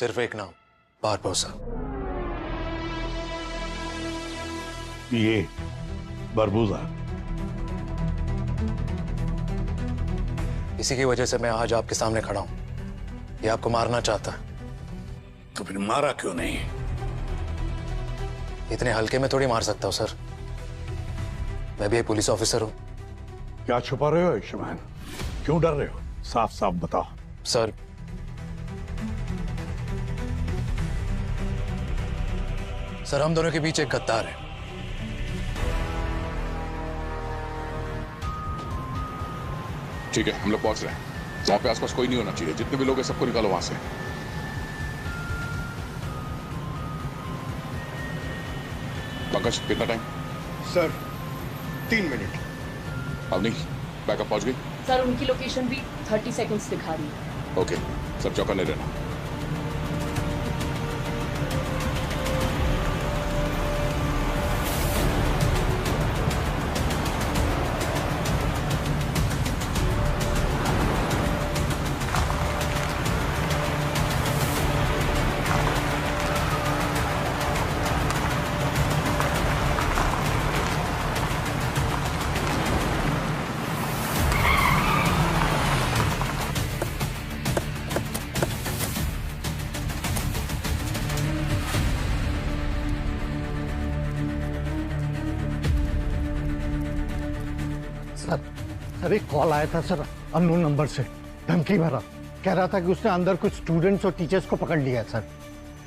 सिर्फ एक नाम, बारबोसा। ये बरबूजा। इसी की वजह से मैं आज आपके सामने खड़ा हूं। ये आपको मारना चाहता है। तो फिर मारा क्यों नहीं? इतने हल्के में थोड़ी मार सकता हूं सर। मैं भी एक पुलिस ऑफिसर हूं। क्या छुपा रहे हो आयुष्मान? क्यों डर रहे हो? साफ साफ बताओ। सर, हम दोनों के बीच एक गद्दार है। ठीक है, हम लोग पहुंच रहे हैं। वहां पे आसपास कोई नहीं होना चाहिए। जितने भी लोग हैं सबको निकालो वहां से। पंकज, कितना टाइम? Sir 3 minute. अब नहीं, बैकअप पहुंच गई? सर उनकी लोकेशन भी 30 सेकंड्स दिखा रही है। ओके, सब चौकन्ने रहना। सर एक कॉल आया था सर, अननोन नंबर से, धमकी भरा। कह रहा था कि उसने अंदर कुछ स्टूडेंट्स और टीचर्स को पकड़ लिया है सर।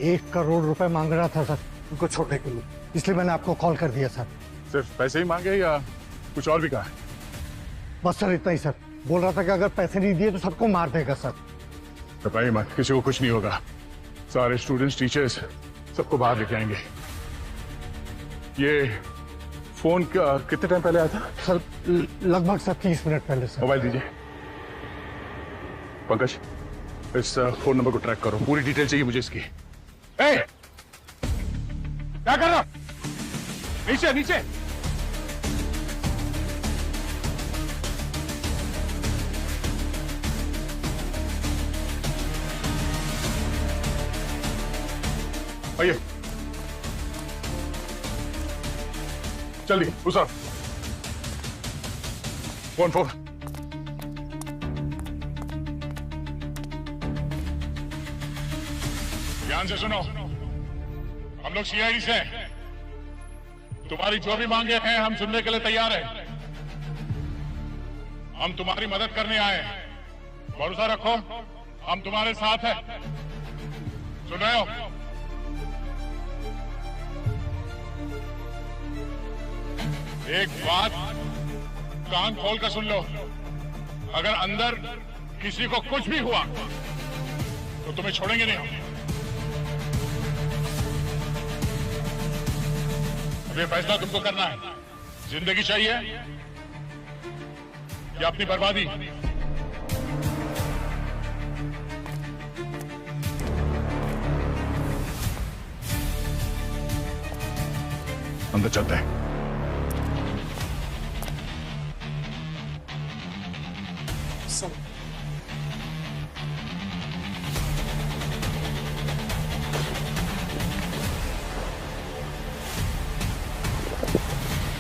1 करोड़ रुपए मांग रहा था सर उनको छोड़ने के लिए, इसलिए मैंने आपको कॉल कर दिया सर। सिर्फ पैसे ही मांगे या कुछ और भी कहा? बस सर इतना ही सर। बोल रहा था कि अगर पैसे नहीं दिए तो सबको मार देगा सर। घबराइए मत, किसी को कुछ नहीं होगा। सारे स्टूडेंट्स, टीचर्स सबको बाहर लेके आएंगे। ये फोन कितने टाइम पहले आया था? सर लगभग सर 30 मिनट पहले सर। मोबाइल दीजिए। पंकज, इस फोन नंबर को ट्रैक करो। पूरी डिटेल चाहिए मुझे इसकी। ए! क्या कर रहा? नीचे नीचे। आइए जल्दी उस फोन। ध्यान से सुनो, हम लोग सीआईडी से हैं। तुम्हारी जो भी मांगे हैं हम सुनने के लिए तैयार हैं। हम तुम्हारी मदद करने आए हैं। भरोसा रखो, हम तुम्हारे साथ हैं। सुन रहे हो? एक बात कान खोल कर सुन लो, अगर अंदर किसी को कुछ भी हुआ तो तुम्हें छोड़ेंगे नहीं हम। अब ये फैसला तुमको करना है। जिंदगी चाहिए या अपनी बर्बादी? अंदर चलते हैं।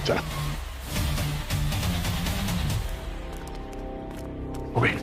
चला। वेट।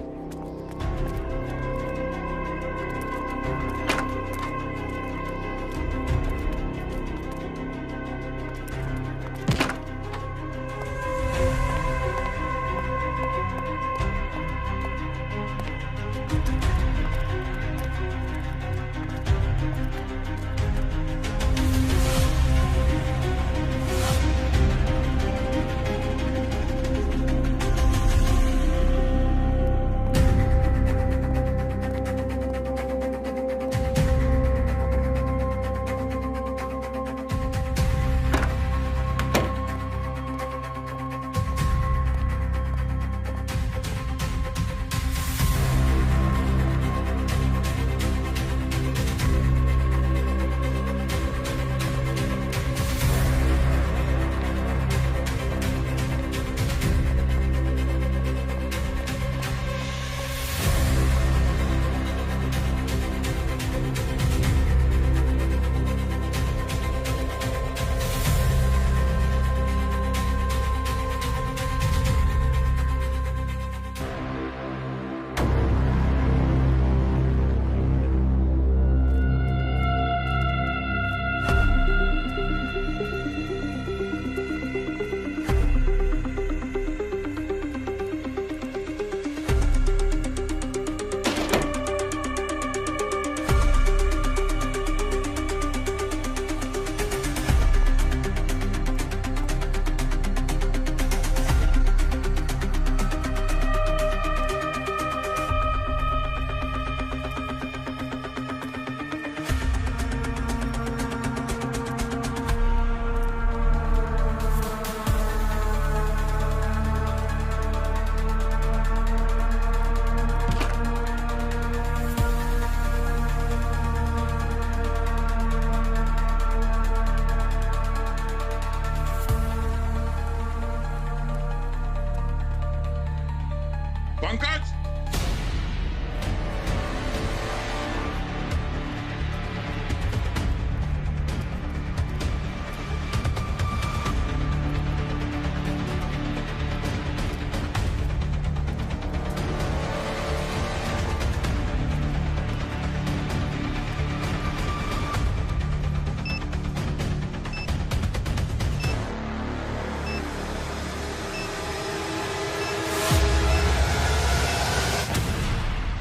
पंकज,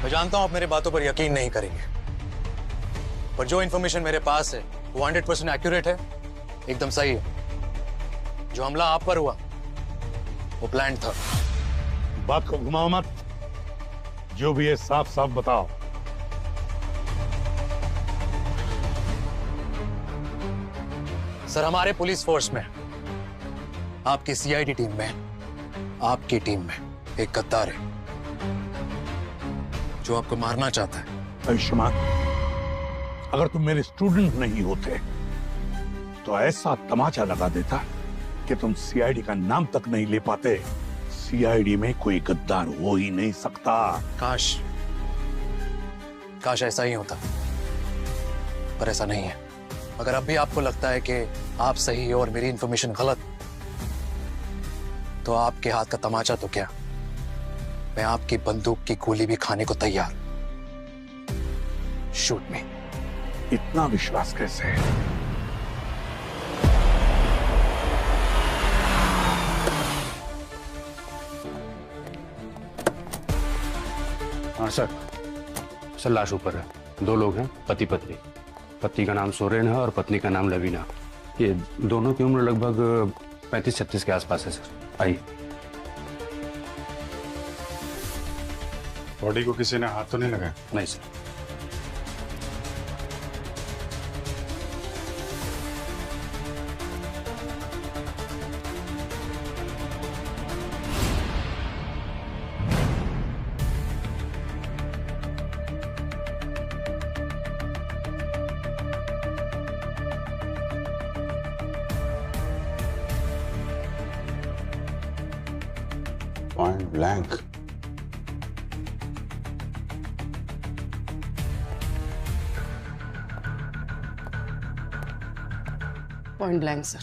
मैं जानता हूं आप मेरी बातों पर यकीन नहीं करेंगे, पर जो इंफॉर्मेशन मेरे पास है वो 100% एक्यूरेट है, एकदम सही है। जो हमला आप पर हुआ वो प्लान था। बात को घुमाओ मत, जो भी है साफ साफ बताओ। सर, हमारे पुलिस फोर्स में, आपकी सीआईडी टीम में, आपकी टीम में एक गद्दार है जो आपको मारना चाहता है। आयुष्मान, अगर तुम मेरे स्टूडेंट नहीं होते तो ऐसा तमाचा लगा देता कि तुम सीआईडी का नाम तक नहीं ले पाते। सीआईडी में कोई गद्दार हो ही नहीं सकता। काश ऐसा ही होता, पर ऐसा नहीं है। अगर अब भी आपको लगता है कि आप सही हो और मेरी इंफॉर्मेशन गलत, तो आपके हाथ का तमाचा तो क्या, मैं आपकी बंदूक की गोली भी खाने को तैयार। शूट मी। इतना विश्वास कैसे है? हाँ सर, लाश ऊपर है। 2 लोग हैं, पति पत्नी। पति का नाम सोरेन है और पत्नी का नाम लवीना। ये दोनों की उम्र लगभग 35-36 के आसपास है सर। आइए। बॉडी को किसी ने हाथ तो नहीं लगाया? नहीं sir. Point blank. Point blank sir.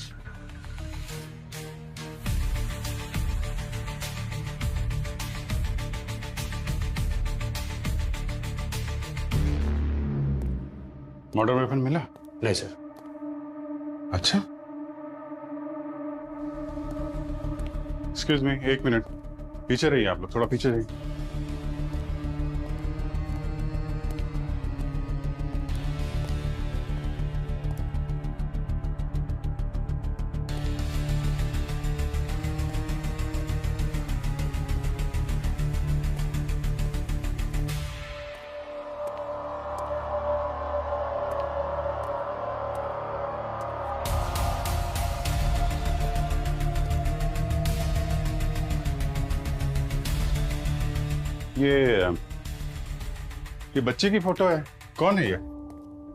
Murder weapon मिला? नहीं सर। अच्छा, एक्सक्यूज मी, 1 मिनट पीछे रहिए। आप लोग थोड़ा पीछे रहिए। ये बच्चे की फोटो है। कौन है ये?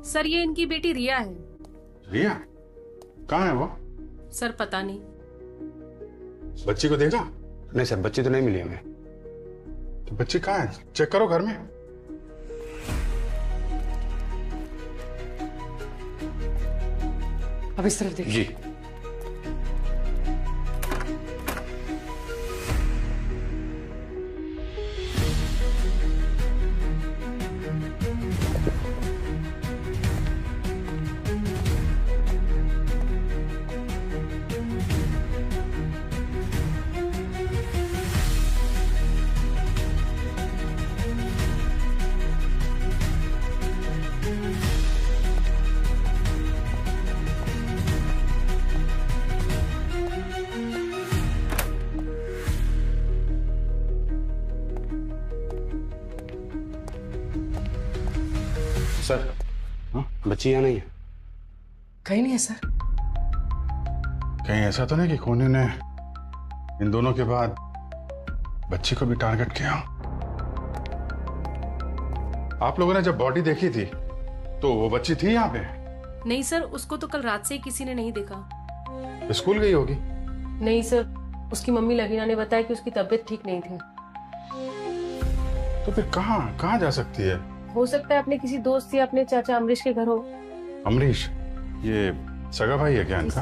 सर, ये इनकी बेटी रिया है। रिया? कहाँ है वो? सर पता नहीं। बच्ची को देखा? नहीं सर, बच्ची तो नहीं मिली हमें। तो बच्ची कहाँ है? चेक करो घर में। अब इस तरफ देखिए। जी। सर, हाँ? बच्ची यहाँ नहीं है? कहीं नहीं है सर। कहीं ऐसा तो नहीं कि खूनी ने इन दोनों के बाद बच्ची को भी टारगेट किया? आप लोगों ने जब बॉडी देखी थी तो वो बच्ची थी यहाँ पे? नहीं सर, उसको तो कल रात से किसी ने नहीं देखा। स्कूल गई होगी। नहीं सर, उसकी मम्मी लवीना ने बताया कि उसकी तबीयत ठीक नहीं थी। तो फिर कहाँ कहाँ जा सकती है? हो सकता है अपने किसी दोस्त या अपने चाचा अमरीश के घर हो। अमरीश, ये सगा भाई है क्या इनका?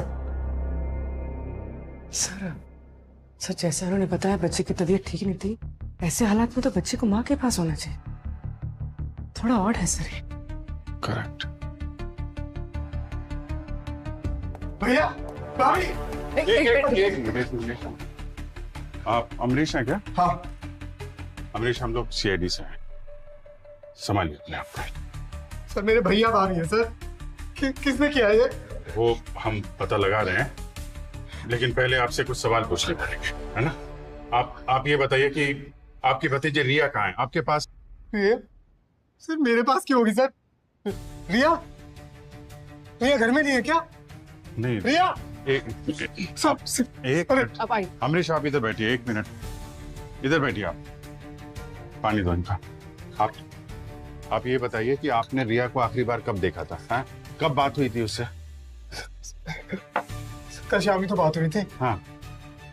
सर जैसा उन्होंने बताया बच्चे की तबीयत ठीक नहीं थी, ऐसे हालात में तो बच्चे को माँ के पास होना चाहिए। थोड़ा ऑड है सर ये। करेक्ट। भैया भाभी, आप अमरीश हैं क्या? हाँ अमरीश, हम लोग सीआईडी से हैं, संभालिए अपने आप को। सर मेरे भैया भाभी है सर। किसने किया ये? वो हम पता लगा रहे हैं, लेकिन पहले आपसे कुछ सवाल पूछने पड़ेंगे, है ना? आप ये बताइए कि आपकी भतीजी रिया कहाँ है आपके पास? रिया? सर मेरे पास क्यों होगी सर? रिया? रिया घर में नहीं है क्या? नहीं। रिया? एक मिनट। अब आई। अमरीश, आप इधर बैठिए, 1 मिनट इधर बैठिए। आप पानी दो इनका। आप ये बताइए कि आपने रिया को आखिरी बार कब देखा था? हाँ? कब बात हुई थी उससे? कल शाम ही तो बात हुई थी। हाँ।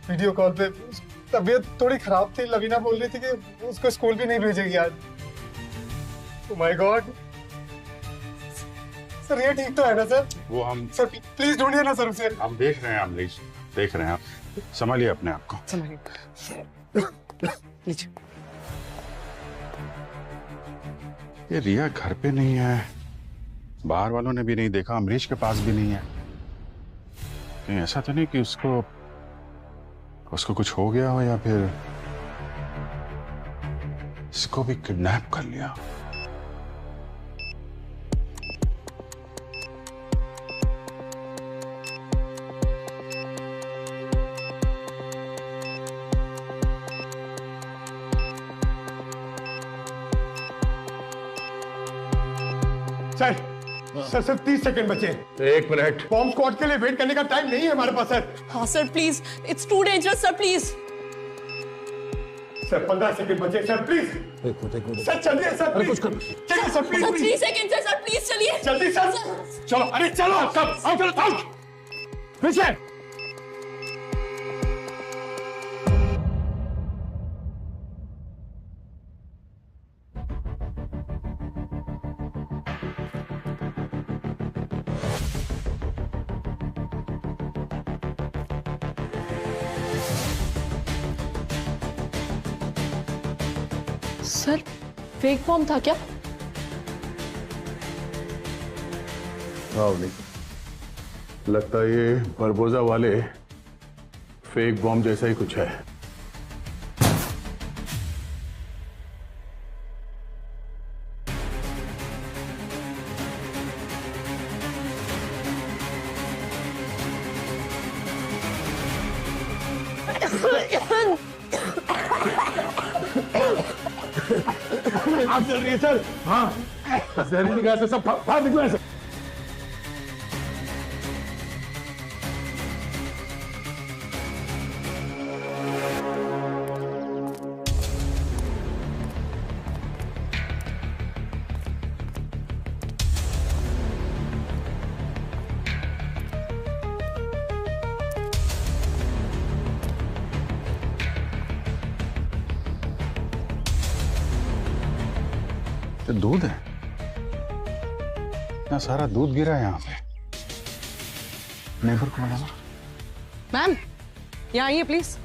वीडियो कॉल पे। तबीयत थोड़ी खराब थी, लवीना बोल रही थी कि उसको स्कूल भी नहीं भेजेगी आज। Oh my God. सर ये ठीक तो है ना सर? वो हम सर प्लीज ढूंढिए ना सर उसे। हम देख रहे हैं अमरीश, देख रहे हैं। आप संभालिए अपने आप को। संभालिए। लीजिए। ये रिया घर पे नहीं है, बाहर वालों ने भी नहीं देखा, अमरीश के पास भी नहीं है। कहीं ऐसा तो नहीं कि उसको कुछ हो गया हो या फिर इसको भी किडनैप कर लिया? सर सिर्फ 30 सेकंड बचे। 1 मिनट। बॉम्ब स्क्वाड के लिए वेट करने का टाइम नहीं है हमारे पास सर। हाँ sir please, it's too dangerous sir, please. Sir 15 second बचे सर, प्लीज। सर चलिए सर, अरे कुछ कर। चलिए सर प्लीज। 3 सेकंड है सर, प्लीज चलिए जल्दी सर। चलो, अरे चलो सब आओ, चलो आओ पीछे। सर फेक बॉम्ब था क्या? नहीं, लगता है ये बरबोजा वाले फेक बॉम्ब जैसा ही कुछ है। आप चल रही है सर? हाँ, जहरीली गैस से सब बाहर निकला है सर। दूध है, इतना सारा दूध गिरा है यहाँ पे। नेबर को बुलाना। मैम यहाँ आइए प्लीज।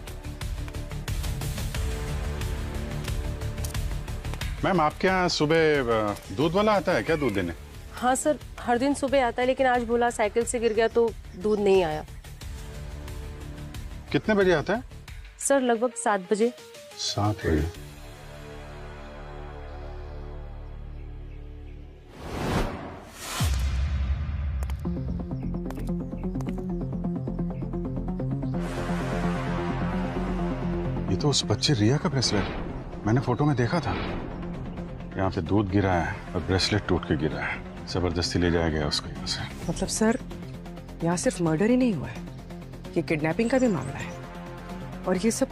मैम, आपके यहाँ सुबह दूध वाला आता है क्या दूध देने? हाँ सर, हर दिन सुबह आता है, लेकिन आज बोला साइकिल से गिर गया तो दूध नहीं आया। कितने बजे आता है? सर लगभग 7 बजे। 7 बजे। ये तो उस बच्चे रिया का ब्रेसलेट, मैंने फोटो में देखा था। यहाँ पे दूध गिरा है और ब्रेसलेट टूट के गिरा है। जबरदस्ती ले जाया गया उसको यहाँ से। मतलब सर यहाँ सिर्फ मर्डर ही नहीं हुआ है, ये किडनैपिंग का भी मामला है। और ये सब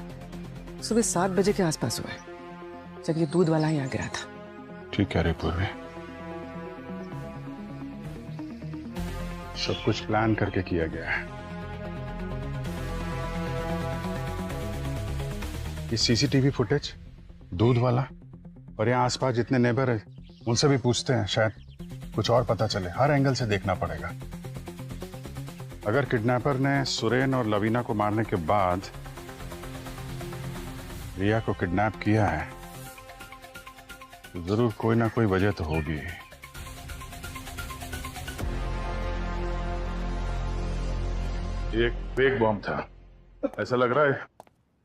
सुबह 7 बजे के आसपास हुआ है, जब ये दूध वाला यहाँ गिरा था। ठीक कह रहे पूर्वी, सब कुछ प्लान करके किया गया है। ये सीसीटीवी फुटेज दूध वाला और यहाँ आसपास जितने नेबर है उनसे भी पूछते हैं, शायद कुछ और पता चले। हर एंगल से देखना पड़ेगा। अगर किडनैपर ने सुरेन और लवीना को मारने के बाद रिया को किडनैप किया है तो जरूर कोई ना कोई वजह तो होगी। ये एक फेक बॉम्ब था। ऐसा लग रहा है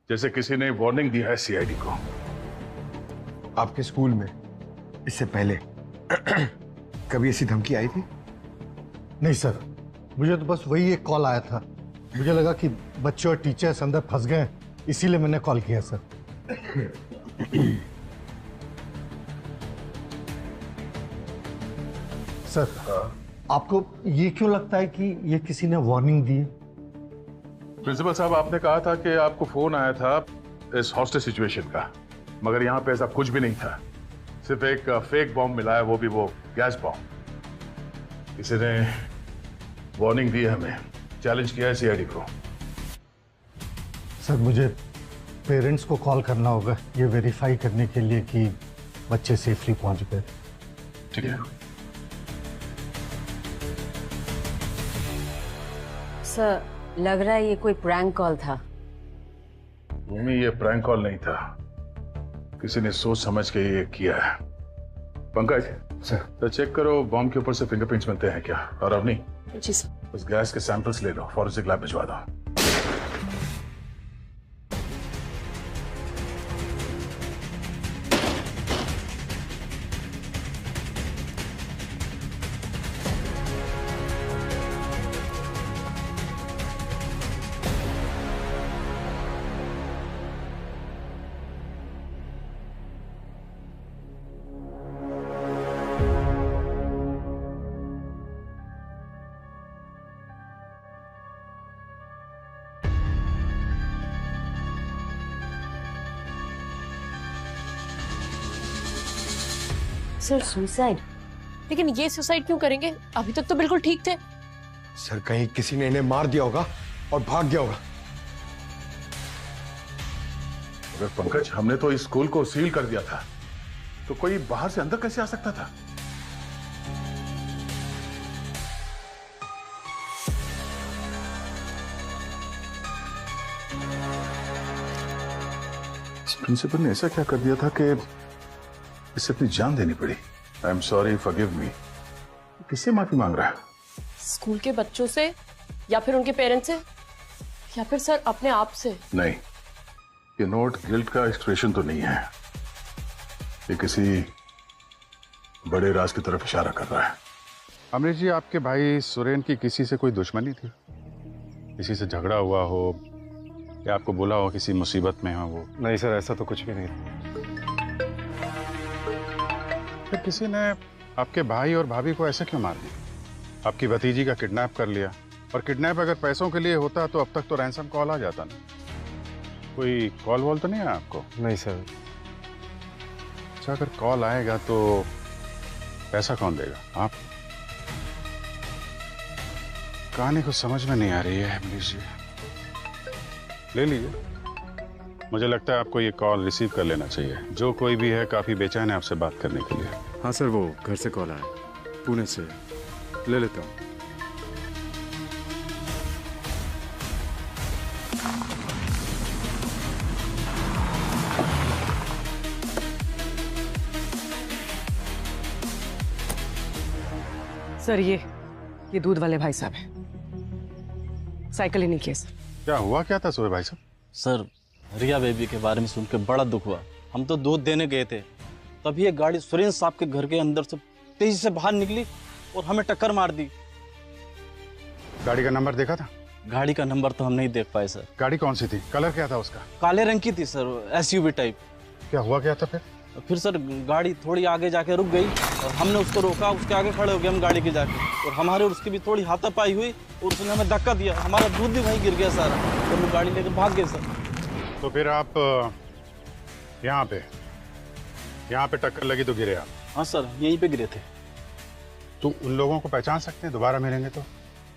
जैसे किसी ने वार्निंग दिया है सीआईडी को। आपके स्कूल में इससे पहले कभी ऐसी धमकी आई थी? नहीं सर, मुझे तो बस वही एक कॉल आया था। मुझे लगा कि बच्चे और टीचर्स अंदर फंस गए, इसीलिए मैंने कॉल किया सर। सर, आपको ये क्यों लगता है कि ये किसी ने वार्निंग दी है? प्रिंसिपल साहब, आपने कहा था कि आपको फोन आया था इस हॉस्टेज सिचुएशन का, मगर यहाँ पे ऐसा कुछ भी नहीं था। सिर्फ एक फेक बॉम्ब मिला है, वो भी वो गैस बॉम्ब। किसी ने वार्निंग दी है हमें, चैलेंज किया है सीआईडी को। सर, मुझे पेरेंट्स को कॉल करना होगा ये वेरीफाई करने के लिए कि बच्चे सेफली पहुंच गए। ठीक है सर, लग रहा है ये कोई प्रैंक कॉल था। मम्मी, ये प्रैंक कॉल नहीं था, किसी ने सोच समझ के ये किया है। पंकज सर, तो चेक करो बॉम्ब के ऊपर से फिंगरप्रिंट्स मिलते हैं क्या। और अवनी, जी सर। उस गैस के सैंपल्स ले लो, फॉरेंसिक लैब भिजवा दो। Sir, suicide? लेकिन ये सुसाइड क्यों करेंगे? अभी तक तो बिल्कुल ठीक थे। सर, कहीं किसी ने इन्हें मार दिया होगा और भाग गया होगा। अरे पंकज, हमने तो इस स्कूल को सील कर दिया था, तो कोई बाहर से अंदर कैसे आ सकता था? प्रिंसिपल ने ऐसा क्या कर दिया था कि इससे अपनी जान देनी पड़ी? I am sorry, forgive me. किससे माफी मांग रहा है? स्कूल के बच्चों से, या फिर उनके पेरेंट्स से, या फिर सर अपने आप से? नहीं, ये नोट गिल्ट का एक्सप्रेशन तो नहीं है। ये किसी बड़े राज की तरफ इशारा कर रहा है। अमरीश जी, आपके भाई सुरेन की किसी से कोई दुश्मनी थी? किसी से झगड़ा हुआ हो या आपको बोला हो किसी मुसीबत में हो वो? नहीं सर, ऐसा तो कुछ भी नहीं। फिर किसी ने आपके भाई और भाभी को ऐसे क्यों मार दिया? आपकी भतीजी का किडनैप कर लिया, और किडनैप अगर पैसों के लिए होता तो अब तक तो रैंसम कॉल आ जाता ना। कोई कॉल वॉल तो नहीं है आपको? नहीं सर। अच्छा, अगर कॉल आएगा तो पैसा कौन देगा? आप? कहानी को समझ में नहीं आ रही है अमरीश जी। ले लीजिए। मुझे लगता है आपको ये कॉल रिसीव कर लेना चाहिए। जो कोई भी है काफी बेचैन है आपसे बात करने के लिए। हाँ सर, वो घर से कॉल आया, पुणे से। ले लेता हूँ। सर, ये दूध वाले भाई साहब हैं। साइकिल ही नहीं किया सर। क्या हुआ क्या था सुबह भाई साहब? सर, रिया बेबी के बारे में सुन के बड़ा दुख हुआ। हम तो दूध देने गए थे, तभी ये गाड़ी सुरेन साहब के घर के अंदर से तेजी से बाहर निकली और हमें टक्कर मार दी। गाड़ी का नंबर देखा था? गाड़ी का नंबर तो हम नहीं देख पाए सर। गाड़ी कौन सी थी? कलर क्या था उसका? काले रंग की थी सर, एसयूवी टाइप। क्या हुआ क्या था फिर? फिर सर गाड़ी थोड़ी आगे जाके रुक गई और हमने उसको रोका, उसके आगे खड़े हो गए हम गाड़ी के जाके, और हमारे और उसकी भी थोड़ी हाथापाई हुई और उसने हमें धक्का दिया। हमारा दूध भी वहीं गिर गया सारा, तो हम गाड़ी लेकर भाग गए सर। तो फिर आप यहाँ पे टक्कर लगी तो गिरे आप? हाँ सर, यहीं पे गिरे थे। तो उन लोगों को पहचान सकते हैं दोबारा मिलेंगे तो?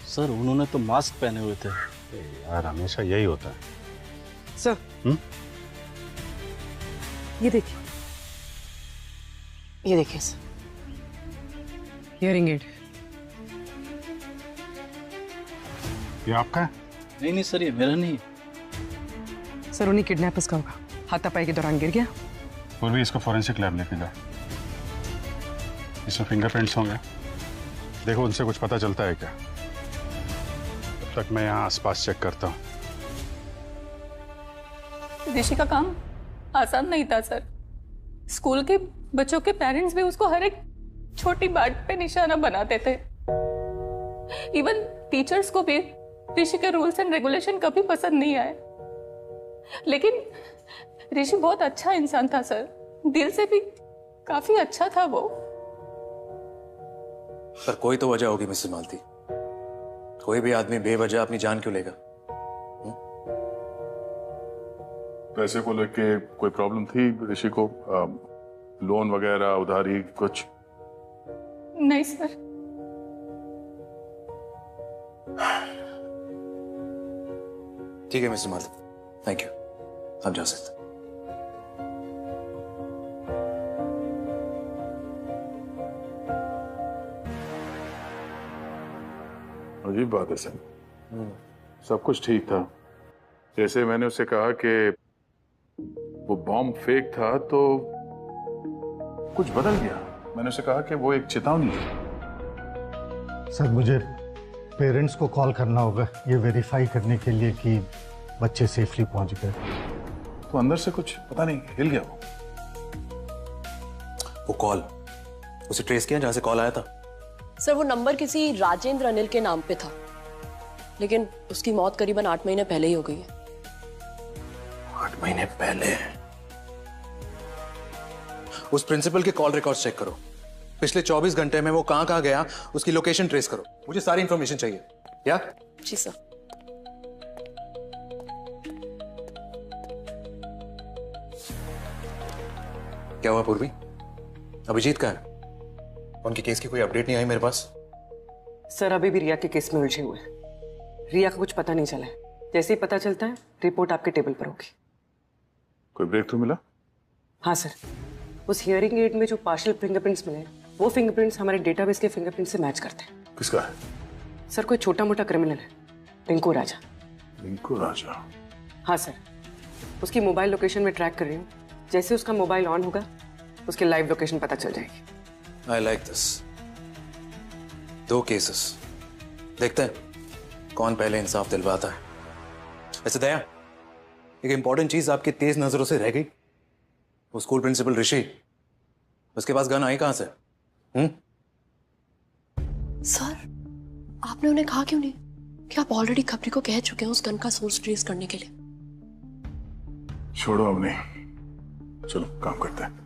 सर, उन्होंने तो मास्क पहने हुए थे। यार, हमेशा यही होता है। सर, ये देखिए, ये देखिए सर, हियरिंग एड। ये आपका है? नहीं सर, ये मेरा नहीं है। सर उन्हीं किडनैपर्स का होगा, हाथापाई के दौरान गिर गया। और भी इसको फॉरेंसिक लैब लेके जाओ, इसमें फिंगरप्रिंट्स होंगे, देखो उनसे कुछ पता चलता है क्या। तब तक मैं यहाँ आसपास चेक करता हूँ। ऋषि का काम आसान नहीं था सर। स्कूल के बच्चों के पेरेंट्स भी उसको हर एक छोटी बात पे निशाना बनाते थे। इवन टीचर्स को भी ऋषि के रूल्स एंड रेगुलेशन कभी पसंद नहीं आए। लेकिन ऋषि बहुत अच्छा इंसान था सर, दिल से भी काफी अच्छा था वो। पर कोई तो वजह होगी मिसेस मालती, कोई भी आदमी बेवजह अपनी जान क्यों लेगा? पैसे को लेके कोई प्रॉब्लम थी ऋषि को? लोन वगैरह, उधारी कुछ? नहीं सर। ठीक है मिसेस मालती, थैंक यू, आप जा सकते हैं। अजीब बात है सर, सब कुछ ठीक था। जैसे मैंने उससे कहा कि वो बॉम्ब फेक था तो कुछ बदल गया। मैंने उसे कहा कि वो एक चेतावनी है। सर मुझे पेरेंट्स को कॉल करना होगा ये वेरीफाई करने के लिए कि बच्चे सेफली पहुंच गए। तो अंदर से कुछ पता नहीं हिल गया वो कॉल, उसे ट्रेस किया जहां से कॉल आया था? सर वो नंबर किसी राजेंद्र अनिल के नाम पे था, लेकिन उसकी मौत करीबन 8 महीने पहले ही हो गई है। 8 महीने पहले? उस प्रिंसिपल के कॉल रिकॉर्ड्स चेक करो, पिछले 24 घंटे में वो कहां गया उसकी लोकेशन ट्रेस करो, मुझे सारी इंफॉर्मेशन चाहिए। या? जी सर। क्या हुआ पूर्वी? अभिजीत का है? उनके केस की कोई अपडेट नहीं आई मेरे पास। सर अभी भी रिया के केस में उलझे हुए हैं। रिया का कुछ पता नहीं चला है, जैसे ही पता चलता है रिपोर्ट आपके टेबल पर होगी। कोई ब्रेक थ्रू मिला? हाँ सर, उस हियरिंग एड में जो पार्शियल फिंगरप्रिंट्स मिले वो फिंगरप्रिंट्स हमारे डेटाबेस के फिंगरप्रिंट से मैच करते हैं। किसका है? सर कोई छोटा मोटा क्रिमिनल है, रिंकू राजा। रिंकू राजा? हाँ सर, उसकी मोबाइल लोकेशन में ट्रैक कर रही हूँ, जैसे उसका मोबाइल ऑन होगा उसकी लाइव लोकेशन पता चल जाएगी। I like this. 2 केसेस, देखते हैं कौन पहले इंसाफ दिलवाता है। वैसे दया, एक इंपॉर्टेंट चीज आपकी तेज नजरों से रह गई। वो स्कूल प्रिंसिपल ऋषि, उसके पास गन आई कहां से? सर आपने उन्हें कहा क्यों नहीं कि आप ऑलरेडी खबरी को कह चुके हैं उस गन का सोर्स ट्रेस करने के लिए? छोड़ो अब नहीं, चलो काम करते हैं।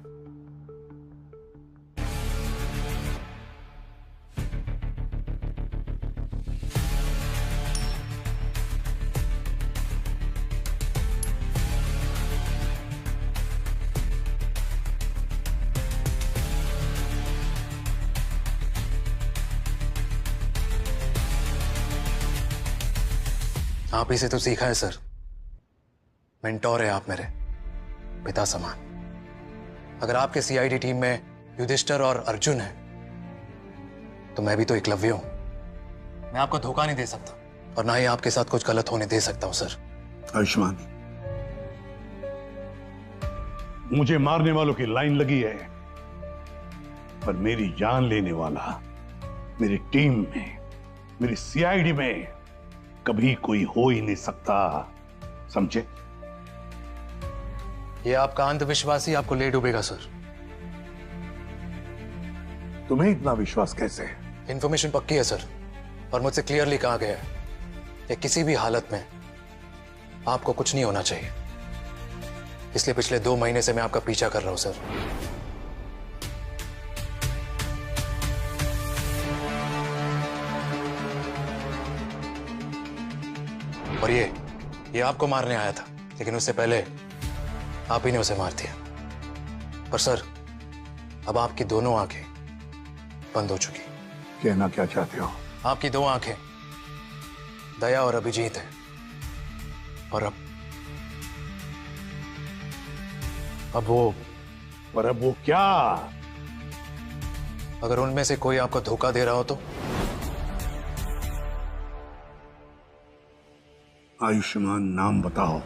आप ही से तो सीखा है सर, मेंटोर है आप मेरे, पिता समान। अगर आपके सीआईडी टीम में युधिष्ठिर और अर्जुन है तो मैं भी तो एकलव्य हूं। मैं आपको धोखा नहीं दे सकता और ना ही आपके साथ कुछ गलत होने दे सकता हूं सर। आयुष्मान, मुझे मारने वालों की लाइन लगी है, पर मेरी जान लेने वाला मेरी टीम में, मेरी सीआईडी में कभी कोई हो ही नहीं सकता, समझे? ये आपका अंधविश्वास ही आपको ले डूबेगा सर। तुम्हें इतना विश्वास कैसे? इंफॉर्मेशन पक्की है सर, और मुझसे क्लियरली कहा गया है कि किसी भी हालत में आपको कुछ नहीं होना चाहिए। इसलिए पिछले 2 महीने से मैं आपका पीछा कर रहा हूं सर। और ये आपको मारने आया था, लेकिन उससे पहले आप ही ने उसे मार दिया। पर सर, अब आपकी दोनों आंखें बंद हो चुकी। कहना क्या चाहते हो? आपकी 2 आंखें दया और अभिजीत है, और अब वो क्या? अगर उनमें से कोई आपको धोखा दे रहा हो तो? आयुष्मान, नाम बताओ,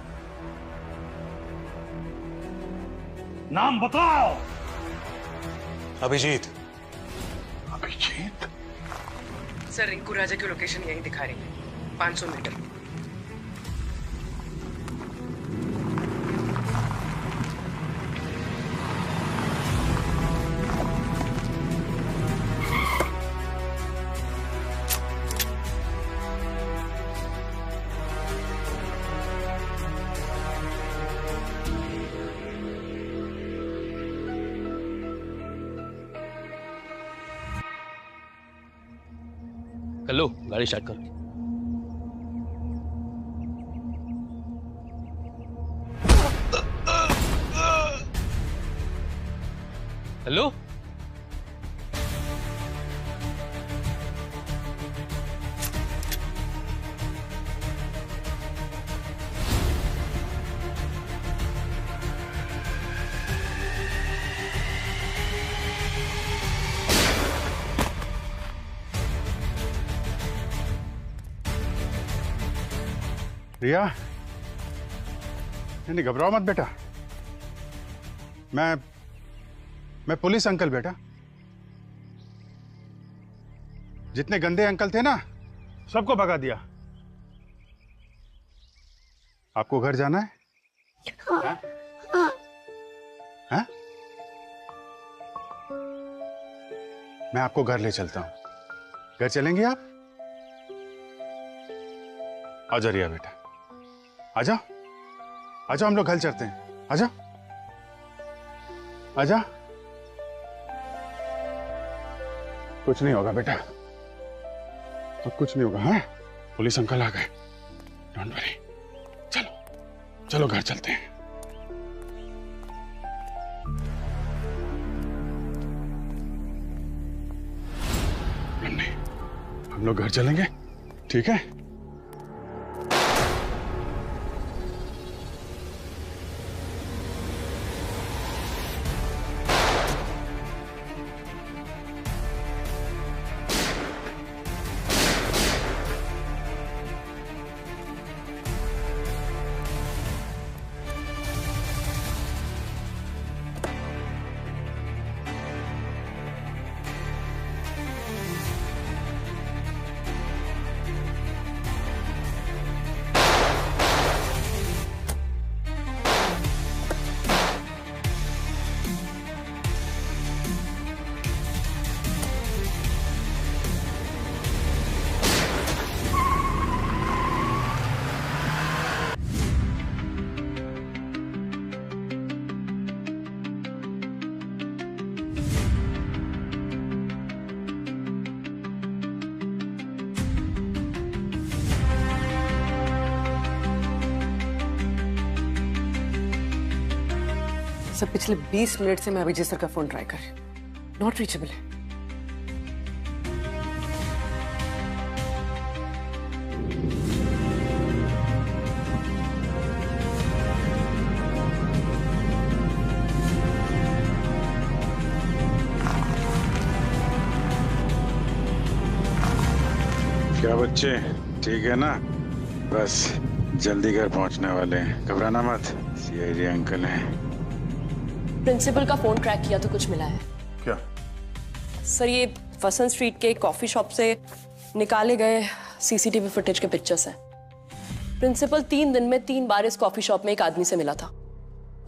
नाम बताओ। अभिजीत। अभिजीत? सर, रिंकू राजा की लोकेशन यही दिखा रही है, 500 मीटर। हेलो, गाड़ी स्टार्ट कर। हेलो, रिया, नहीं घबराओ मत बेटा। मैं पुलिस अंकल बेटा। जितने गंदे अंकल थे ना, सबको भगा दिया। आपको घर जाना है? हाँ? मैं आपको घर ले चलता हूं। घर चलेंगे आप? आ जा रिया बेटा, आ जाओ, आ जाओ, हम लोग घर चलते हैं। आ जाओ, आ जा। कुछ नहीं होगा बेटा, अब कुछ नहीं होगा। हाँ, पुलिस अंकल आ गए, डोंट वरी। चलो चलो घर चलते हैं। नहीं, हम लोग घर चलेंगे, ठीक है? सर, पिछले 20 मिनट से मैं अभिजीत सर का फोन ट्राई कर रही हूं, नॉट रीचेबल है। क्या बच्चे, ठीक है ना? बस जल्दी घर पहुंचने वाले हैं, घबराना मत। सीआईडी अंकल हैं। प्रिंसिपल का फोन ट्रैक किया तो कुछ मिला है क्या? सर, ये वसंत स्ट्रीट के कॉफी शॉप से निकाले गए सीसीटीवी फुटेज के पिक्चर्स हैं। प्रिंसिपल 3 दिन में 3 बार इस कॉफी शॉप में एक आदमी से मिला था,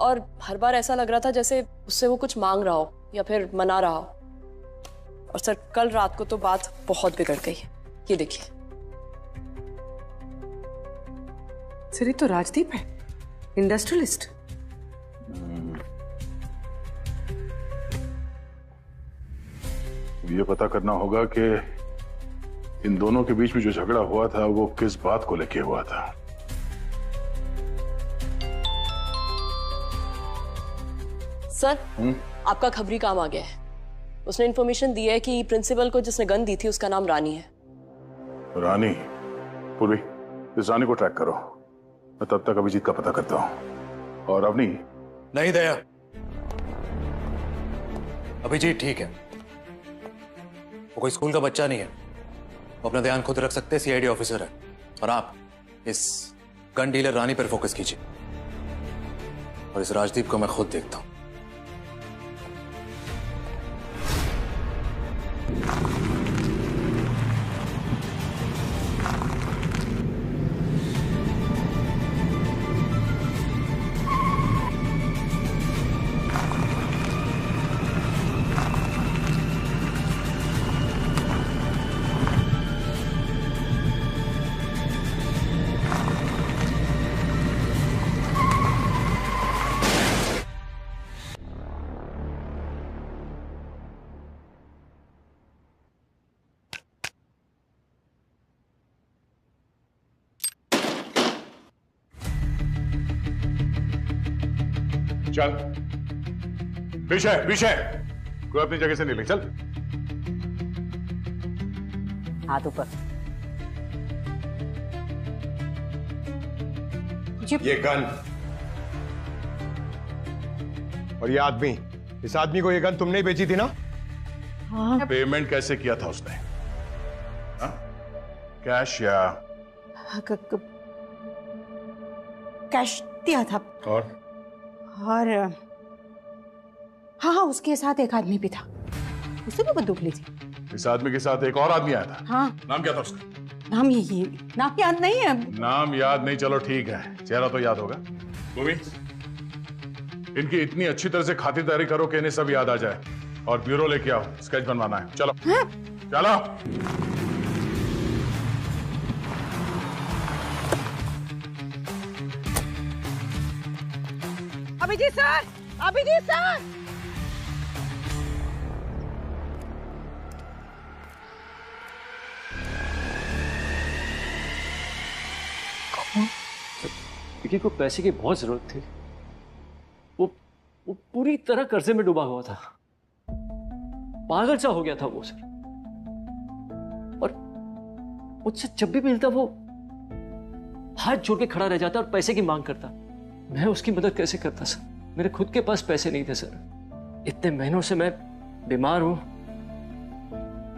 और हर बार ऐसा लग रहा था जैसे उससे वो कुछ मांग रहा हो या फिर मना रहा हो। और सर, कल रात को तो बात बहुत बिगड़ गई। ये देखिए। सर, ये तो राजदीप है, इंडस्ट्रियलिस्ट। ये पता करना होगा कि इन दोनों के बीच में जो झगड़ा हुआ था वो किस बात को लेके हुआ था। सर, आपका खबरी काम आ गया है। उसने इंफॉर्मेशन दी है कि प्रिंसिपल को जिसने गन दी थी उसका नाम रानी है। रानी? पूर्वी, इस रानी को ट्रैक करो, मैं तब तक अभिजीत का पता करता हूं। और अवनी? नहीं दया, अभिजीत ठीक है, वो कोई स्कूल का बच्चा नहीं है, वो अपना ध्यान खुद रख सकते, सीआईडी ऑफिसर है। और आप इस गन डीलर रानी पर फोकस कीजिए और इस राजदीप को मैं खुद देखता हूं। चल पीछे पीछे, कोई अपनी जगह से नहीं ले, चल। हाथ ऊपर। ये गन और ये आदमी, इस आदमी को ये गन तुमने ही बेची थी ना? हाँ। पेमेंट कैसे किया था उसने? कैश या कैश दिया था। और हाँ, उसके साथ एक आदमी भी था, उसने भी बंदूक ली थी। इस आदमी के साथ एक और आदमी आया था। हाँ। नाम क्या था उसका? नाम यही, नाम याद नहीं है। नाम याद नहीं, चलो ठीक है, चेहरा तो याद होगा। भूमि, इनकी इतनी अच्छी तरह से खातिरदारी करो कि इन्हें सब याद आ जाए, और ब्यूरो लेके आओ, स्केच बनवाना है। चलो चलो। Abhijit sir, Abhijit sir. विकी को पैसे की बहुत जरूरत थी। वो पूरी तरह कर्जे में डूबा हुआ था, पागल सा हो गया था वो सर। और मुझसे जब भी मिलता वो हाथ जोड़ के खड़ा रह जाता और पैसे की मांग करता। मैं उसकी मदद कैसे करता सर? मेरे खुद के पास पैसे नहीं थे सर। इतने महीनों से मैं बीमार हूं,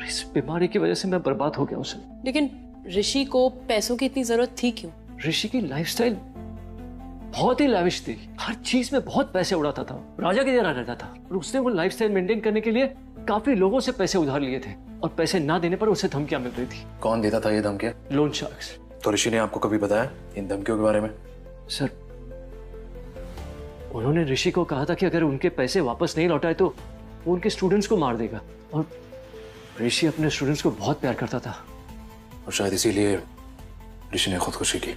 इस बीमारी की वजह से मैं बर्बाद हो गया हूं सर। लेकिन ऋषि को पैसों की इतनी जरूरत थी क्यों? ऋषि की लाइफस्टाइल बहुत ही लाविश थी, हर चीज में बहुत पैसे उड़ाता था, राजा की तरह रहता था। और उसने वो लाइफस्टाइल मेंटेन करने के लिए काफी लोगों से पैसे उधार लिए थे, और पैसे ना देने पर उसे धमकियां मिल रही थी। कौन देता था ये धमकियां? Loan sharks. तो ऋषि ने आपको कभी बताया इन धमकियों के बारे में? सर, उन्होंने ऋषि को कहा था कि अगर उनके पैसे वापस नहीं लौटाए तो वो उनके स्टूडेंट्स को मार देगा। और ऋषि अपने स्टूडेंट्स को बहुत प्यार करता था, और शायद इसीलिए ऋषि ने खुदकुशी की।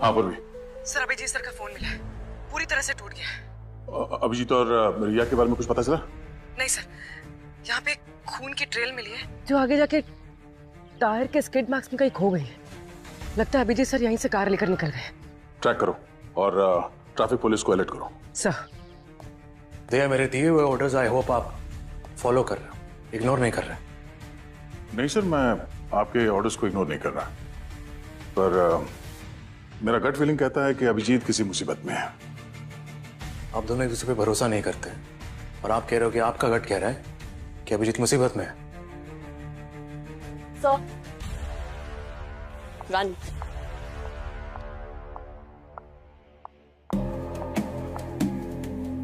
हाँ पूर्वी। सर, अभिजीत सर का फोन मिला है, पूरी तरह से टूट गया है। अभिजीत और रिया के बारे में कुछ पता चला? नहीं सर, यहाँ पे खून की ट्रेल मिली है जो आगे जाके टायर के स्किड मार्क्स में कहीं खो गई है। लगता है अभिजीत सर यहीं से कार लेकर निकल गए। ट्रैक करो और ट्रैफिक पुलिस को अलर्ट करो। सर, दया, मेरे दिए हुए ऑर्डर्स आई होप आप फॉलो कर रहे हो, इग्नोर नहीं कर रहे। नहीं सर, मैं आपके ऑर्डर्स को इग्नोर नहीं कर रहा, पर मेरा गट फीलिंग कहता है कि अभिजीत किसी मुसीबत में है। आप दोनों एक दूसरे पे भरोसा नहीं करते, और आप कह रहे हो कि आपका गट कह रहा है कि अभिजीत मुसीबत में है। सो रन।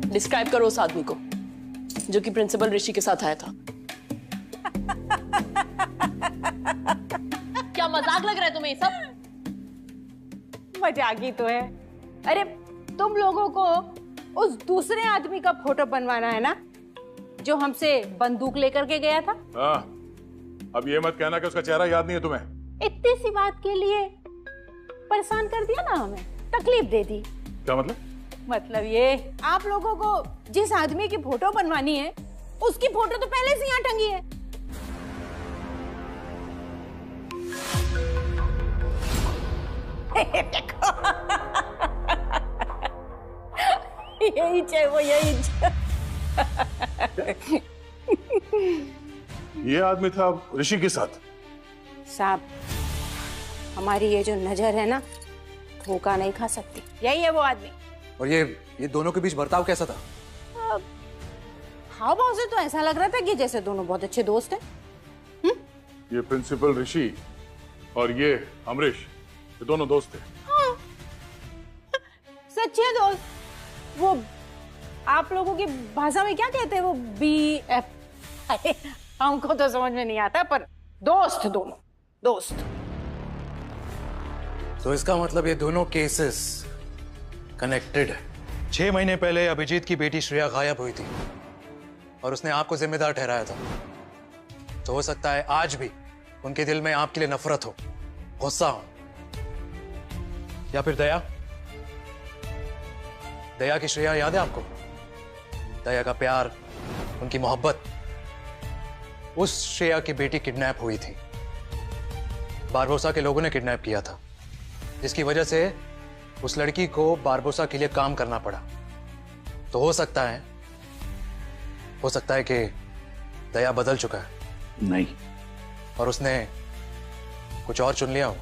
डिस्क्राइब करो उस आदमी को जो कि प्रिंसिपल ऋषि के साथ आया था। क्या मजाक लग रहा है तुम्हें सब? मजाक ही तो है। अरे तुम लोगों को उस दूसरे आदमी का फोटो बनवाना है ना, जो हमसे बंदूक लेकर के गया था। हाँ, अब ये मत कहना कि उसका चेहरा याद नहीं है तुम्हें। इतनी सी बात के लिए परेशान कर दिया ना, हमें तकलीफ दे दी। क्या मतलब? मतलब ये, आप लोगों को जिस आदमी की फोटो बनवानी है उसकी फोटो तो पहले से यहाँ टंगी है। यही चाहिए, वो यही ये आदमी था ऋषि के साथ। साहब, हमारी ये जो नजर है ना, धोखा नहीं खा सकती। यही है वो आदमी। और ये दोनों के बीच बर्ताव कैसा था? हाव भाव से तो ऐसा लग रहा था कि जैसे दोनों बहुत अच्छे दोस्त हैं। ये प्रिंसिपल ऋषि और ये अमरीश, ये दोनों दोस्त थे। हाँ। सच्चे दोस्त। वो आप लोगों की भाषा में क्या कहते हैं वो BF? हमको तो समझ में नहीं आता, पर दोस्त, दोनों दोस्त। तो इसका मतलब ये दोनों केसेस कनेक्टेड है। 6 महीने पहले अभिजीत की बेटी श्रेया गायब हुई थी और उसने आपको जिम्मेदार ठहराया था। तो हो सकता है आज भी उनके दिल में आपके लिए नफरत हो, गुस्सा हो, या फिर दया की श्रेया याद है आपको? दया का प्यार, उनकी मोहब्बत। उस श्रेया की बेटी किडनैप हुई थी, बारबोसा के लोगों ने किडनैप किया था, जिसकी वजह से उस लड़की को बारबोसा के लिए काम करना पड़ा। तो हो सकता है कि दया बदल चुका है। नहीं। और उसने कुछ और चुन लिया हो।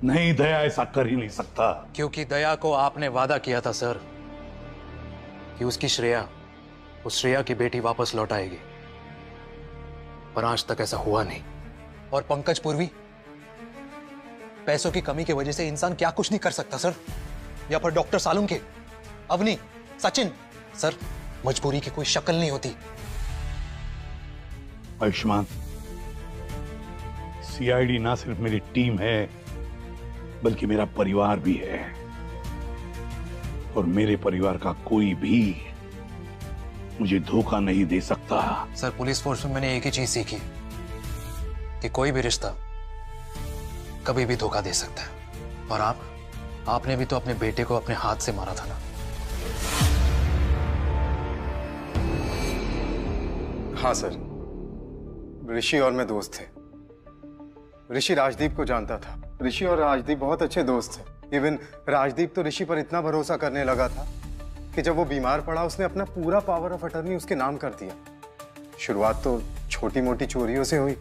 नहीं, दया ऐसा कर ही नहीं सकता। क्योंकि दया को आपने वादा किया था सर कि उसकी श्रेया, उस श्रेया की बेटी वापस लौट आएगी, पर आज तक ऐसा हुआ नहीं। और पंकज पूर्वी, पैसों की कमी की वजह से इंसान क्या कुछ नहीं कर सकता सर। या फिर डॉक्टर सालुंके, अवनी, सचिन, सर मजबूरी की कोई शक्ल नहीं होती। आयुष्मान, सीआईडी ना सिर्फ मेरी टीम है बल्कि मेरा परिवार भी है, और मेरे परिवार का कोई भी मुझे धोखा नहीं दे सकता। सर पुलिस फोर्स में मैंने एक ही चीज सीखी कि कोई भी रिश्ता कभी भी धोखा दे सकता है। और आपने भी तो अपने बेटे को अपने हाथ से मारा था ना। हाँ सर, ऋषि और मैं दोस्त थे। ऋषि राजदीप को जानता था। ऋषि और राजदीप बहुत अच्छे दोस्त थे। इवन राजदीप तो ऋषि पर इतना भरोसा करने लगा था कि जब वो बीमार पड़ा उसने अपना पूरा पावर ऑफ अटर्नी उसके नाम कर दिया। शुरुआत तो छोटी मोटी चोरियों से हुई,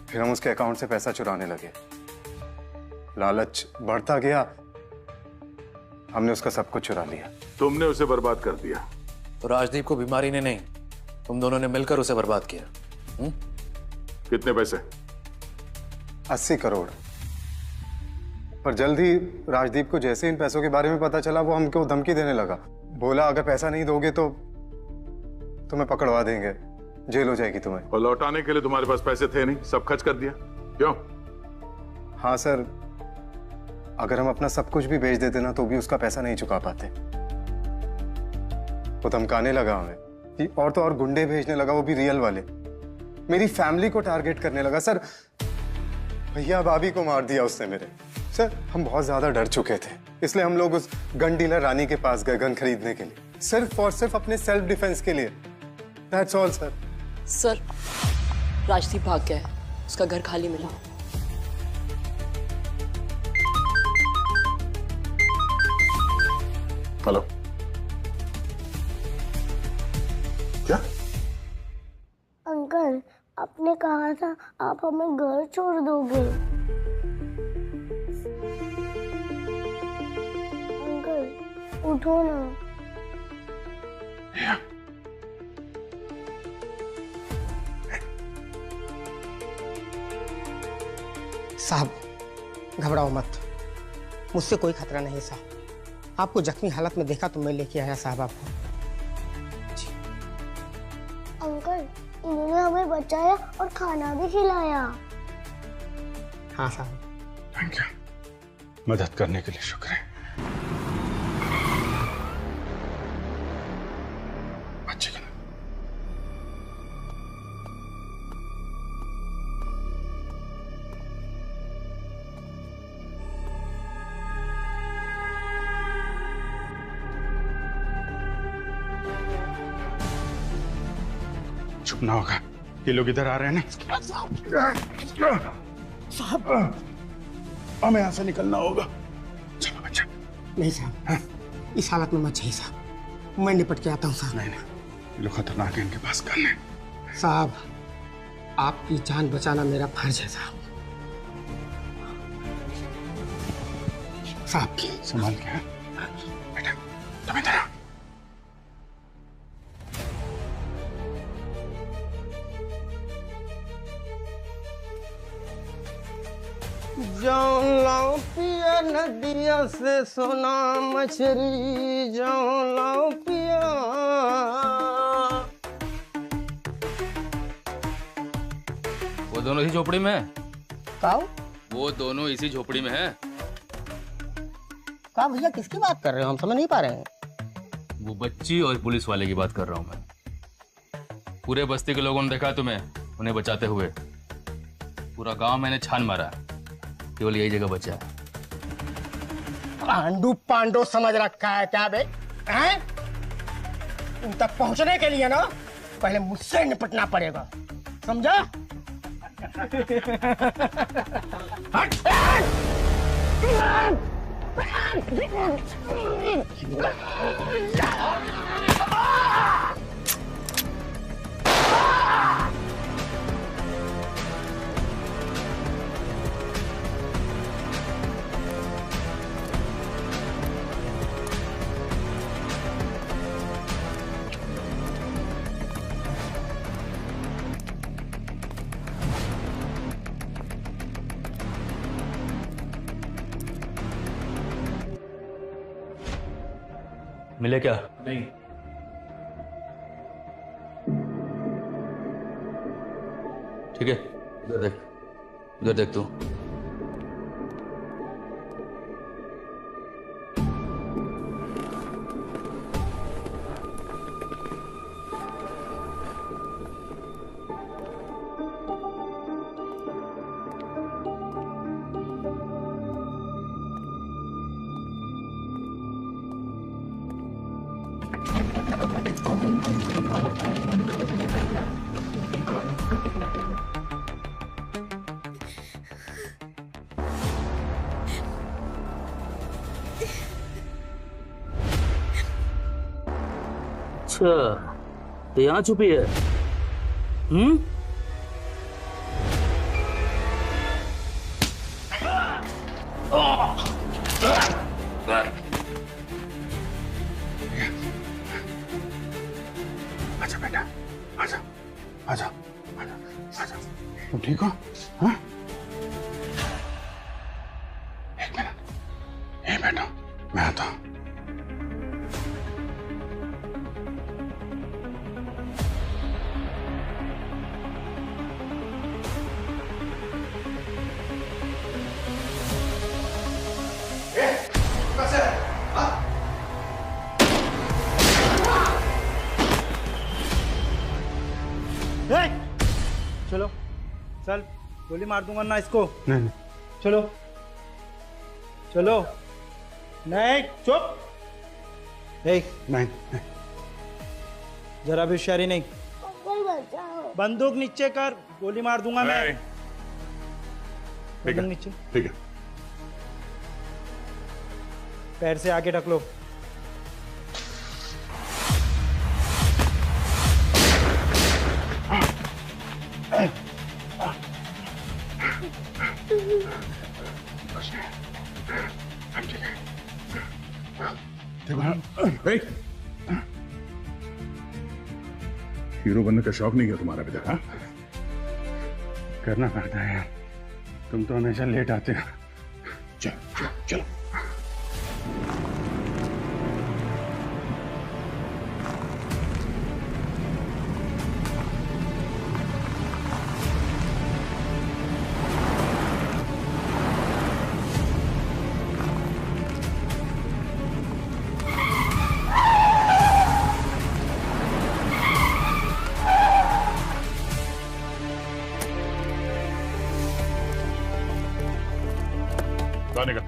फिर हम उसके अकाउंट से पैसा चुराने लगे। लालच बढ़ता गया, हमने उसका सब कुछ चुरा लिया। तुमने उसे बर्बाद कर दिया। तो राजदीप को बीमारी ने नहीं, तुम दोनों ने मिलकर उसे बर्बाद किया। कितने पैसे? 80 करोड़। पर जल्द ही राजदीप को जैसे इन पैसों के बारे में पता चला, वो हमको धमकी देने लगा। बोला अगर पैसा नहीं दोगे तो तुम्हें पकड़वा देंगे, जेल हो जाएगी तुम्हें। और लौटाने के लिए तुम्हारे पास पैसे थे नहीं, सब खर्च कर दिया। क्यों? हाँ सर, अगर हम अपना सब कुछ भी बेच देते ना तो भी उसका पैसा नहीं चुका पाते। वो धमकाने लगा हमें कि और तो और गुंडे भेजने लगा, वो भी रियल वाले। मेरी फैमिली को टारगेट करने लगा। सर भैया भाभी को मार दिया उसने मेरे। सर हम बहुत ज्यादा डर चुके थे, इसलिए हम लोग उस गन डीलर रानी के पास गए गन खरीदने के लिए, सिर्फ और सिर्फ अपने सेल्फ डिफेंस के लिए। That's all sir. Sir Rajdeep भाग गया है, उसका घर खाली मिला। हेलो, क्या? अंकल, आपने कहा था आप हमें घर छोड़ दोगे। अंकल उठो ना। साहब घबराओ मत, मुझसे कोई खतरा नहीं साहब। आपको जख्मी हालत में देखा तो मैं लेके आया साहब आपको। अंकल इन्होंने हमें बचाया और खाना भी खिलाया। हाँ साहब। थैंक यू, मदद करने के लिए शुक्र है। बच्चे का छुपना होगा। ये लोग इधर आ रहे हैं ना साहब, हमें यहां से निकलना होगा। चलो बच्चा। नहीं साहब, इस हालत में मत चाहिए साहब, मैं निपट के आता हूँ साहब। नहीं नहीं, ये लोग खतरनाक है, इनके पास गन है। साहब आपकी जान बचाना मेरा फर्ज है साहब। साहब संभाल के। बेटा जाऊं लाऊं पिया नदिया से सोना मछली, जाऊं लाऊं पिया। वो दोनों इसी झोपड़ी में है? काऊ? वो दोनों इसी झोपड़ी में है। का भैया किसकी बात कर रहे हो, हम समझ नहीं पा रहे हैं। वो बच्ची और पुलिस वाले की बात कर रहा हूँ मैं। पूरे बस्ती के लोगों ने देखा तुम्हें उन्हें बचाते हुए। पूरा गांव मैंने छान मारा, केवल यही जगह बचा है। पांडु पांडु समझ रखा है क्या बे? हैं? तुम तक पहुंचने के लिए ना पहले मुझसे निपटना पड़ेगा, समझा? मिले क्या? नहीं। ठीक है, उधर देख तू। अच्छा, तो यहाँ छुपी है? आजा बेटा, आजा, आजा, आजा, आजा। तुम ठीक हो? हाँ? एक मिनट, ये बेटा, मैं आता हूँ। चलो चल, गोली मार दूंगा ना इसको। नहीं, चलो चलो। नहीं, चुप। नहीं, जरा भी होशियारी नहीं। बंदूक नीचे कर, गोली मार दूंगा मैं। ठीक है, नीचे। ठीक है। पैर से आगे ढक लो। हीरो बनने का शौक नहीं है तुम्हारा बेटा? हाँ, करना पड़ता है यार, तुम तो हमेशा लेट आते हो। चलो चलो। जाने का।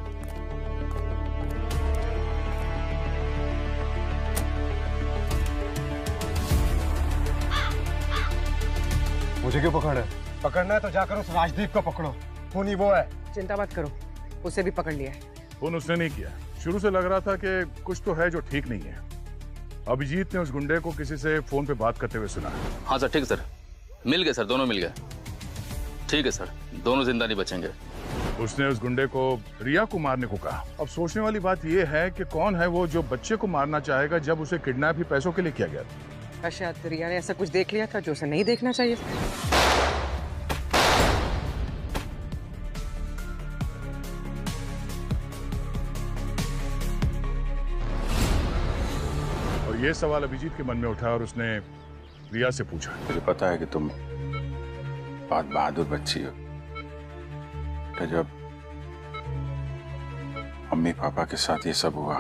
मुझे क्यों पकड़ है? पकड़ना है तो जाकर उस राजदीप को पकड़ो, खून ही वो है। चिंता मत करो, उसे भी पकड़ लिया है। फोन उसने नहीं किया। शुरू से लग रहा था कि कुछ तो है जो ठीक नहीं है। अभिजीत ने उस गुंडे को किसी से फोन पे बात करते हुए सुना। हाँ सर, ठीक है सर, मिल गए सर, दोनों मिल गए। ठीक है सर, दोनों जिंदा नहीं बचेंगे। उसने उस गुंडे को रिया को मारने को कहा। अब सोचने वाली बात यह है कि कौन है वो जो बच्चे को मारना चाहेगा जब उसे किडनैप ही पैसों के लिए किया गया था। शायद रिया ने ऐसा कुछ देख लिया था जो उसे नहीं देखना चाहिए था। और ये सवाल अभिजीत के मन में उठा और उसने रिया से पूछा। मुझे पता है कि तुम बहुत बहादुर बच्ची हो, तो जब मम्मी पापा के साथ ये सब हुआ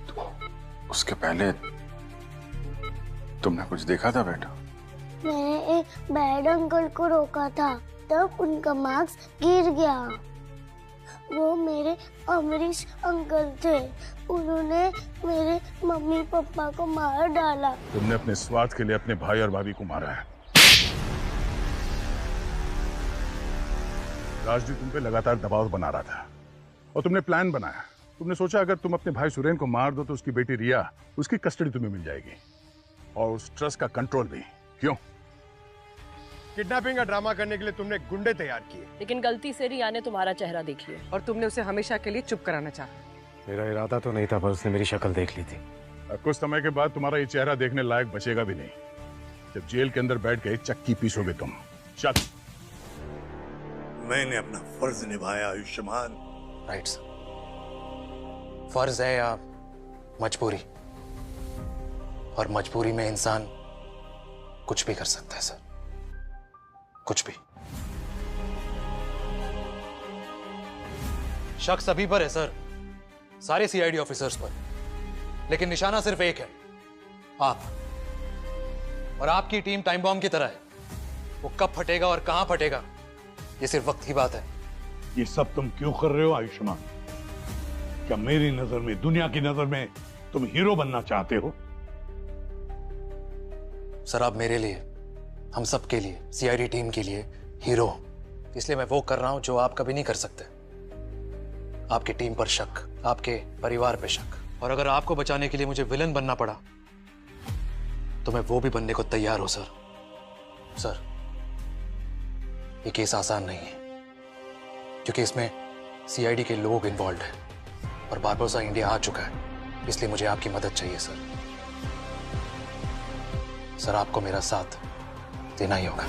तो उसके पहले तुमने कुछ देखा था बेटा? मैंने एक बैड अंकल को रोका था, तब उनका मार्क्स गिर गया। वो मेरे अमरीश अंकल थे, उन्होंने मेरे मम्मी पापा को मार डाला। तुमने अपने स्वार्थ के लिए अपने भाई और भाभी को मारा है। राजदीप तुम पे लगातार दबाव बना रहा था और तुमने प्लान बनाया। तुमने सोचा अगर तुम अपने भाई सुरेन को मार दो तो उसकी बेटी रिया, उसकी कस्टडी तुम्हें मिल जाएगी और उस ट्रस्ट का कंट्रोल भी। क्यों? किडनैपिंग का ड्रामा करने के लिए तुमने गुंडे तैयार किए, लेकिन गलती से रिया ने तुम्हारा चेहरा देख लिया और तुमने उसे हमेशा के लिए चुप कराना चाहा। मेरा इरादा तो नहीं था, पर उसने मेरी शक्ल देख ली थी। अब कुछ समय के बाद तुम्हारा ये चेहरा देखने लायक बचेगा भी नहीं, जब जेल के अंदर बैठ के चक्की पीसोगे तुम। चल। मैंने अपना फर्ज निभाया आयुष्मान। राइट सर, फर्ज है या मजबूरी, और मजबूरी में इंसान कुछ भी कर सकता है सर, कुछ भी। शक सभी पर है सर, सारे सीआईडी ऑफिसर्स पर, लेकिन निशाना सिर्फ एक है, आप। और आपकी टीम टाइम बॉम्ब की तरह है, वो कब फटेगा और कहां फटेगा ये सिर्फ वक्त की बात है। ये सब तुम क्यों कर रहे हो आयुष्मान? क्या मेरी नजर में, दुनिया की नजर में तुम हीरो बनना चाहते हो? सर आप मेरे लिए, हम सब के लिए, सीआईडी टीम के लिए हीरो, इसलिए मैं वो कर रहा हूं जो आप कभी नहीं कर सकते। आपकी टीम पर शक, आपके परिवार पे शक, और अगर आपको बचाने के लिए मुझे विलन बनना पड़ा तो मैं वो भी बनने को तैयार हूं सर। सर ये केस आसान नहीं है, क्योंकि इसमें सीआईडी के लोग इन्वॉल्व हैं और बारबोसा इंडिया आ चुका है, इसलिए मुझे आपकी मदद चाहिए सर। सर आपको मेरा साथ देना ही होगा।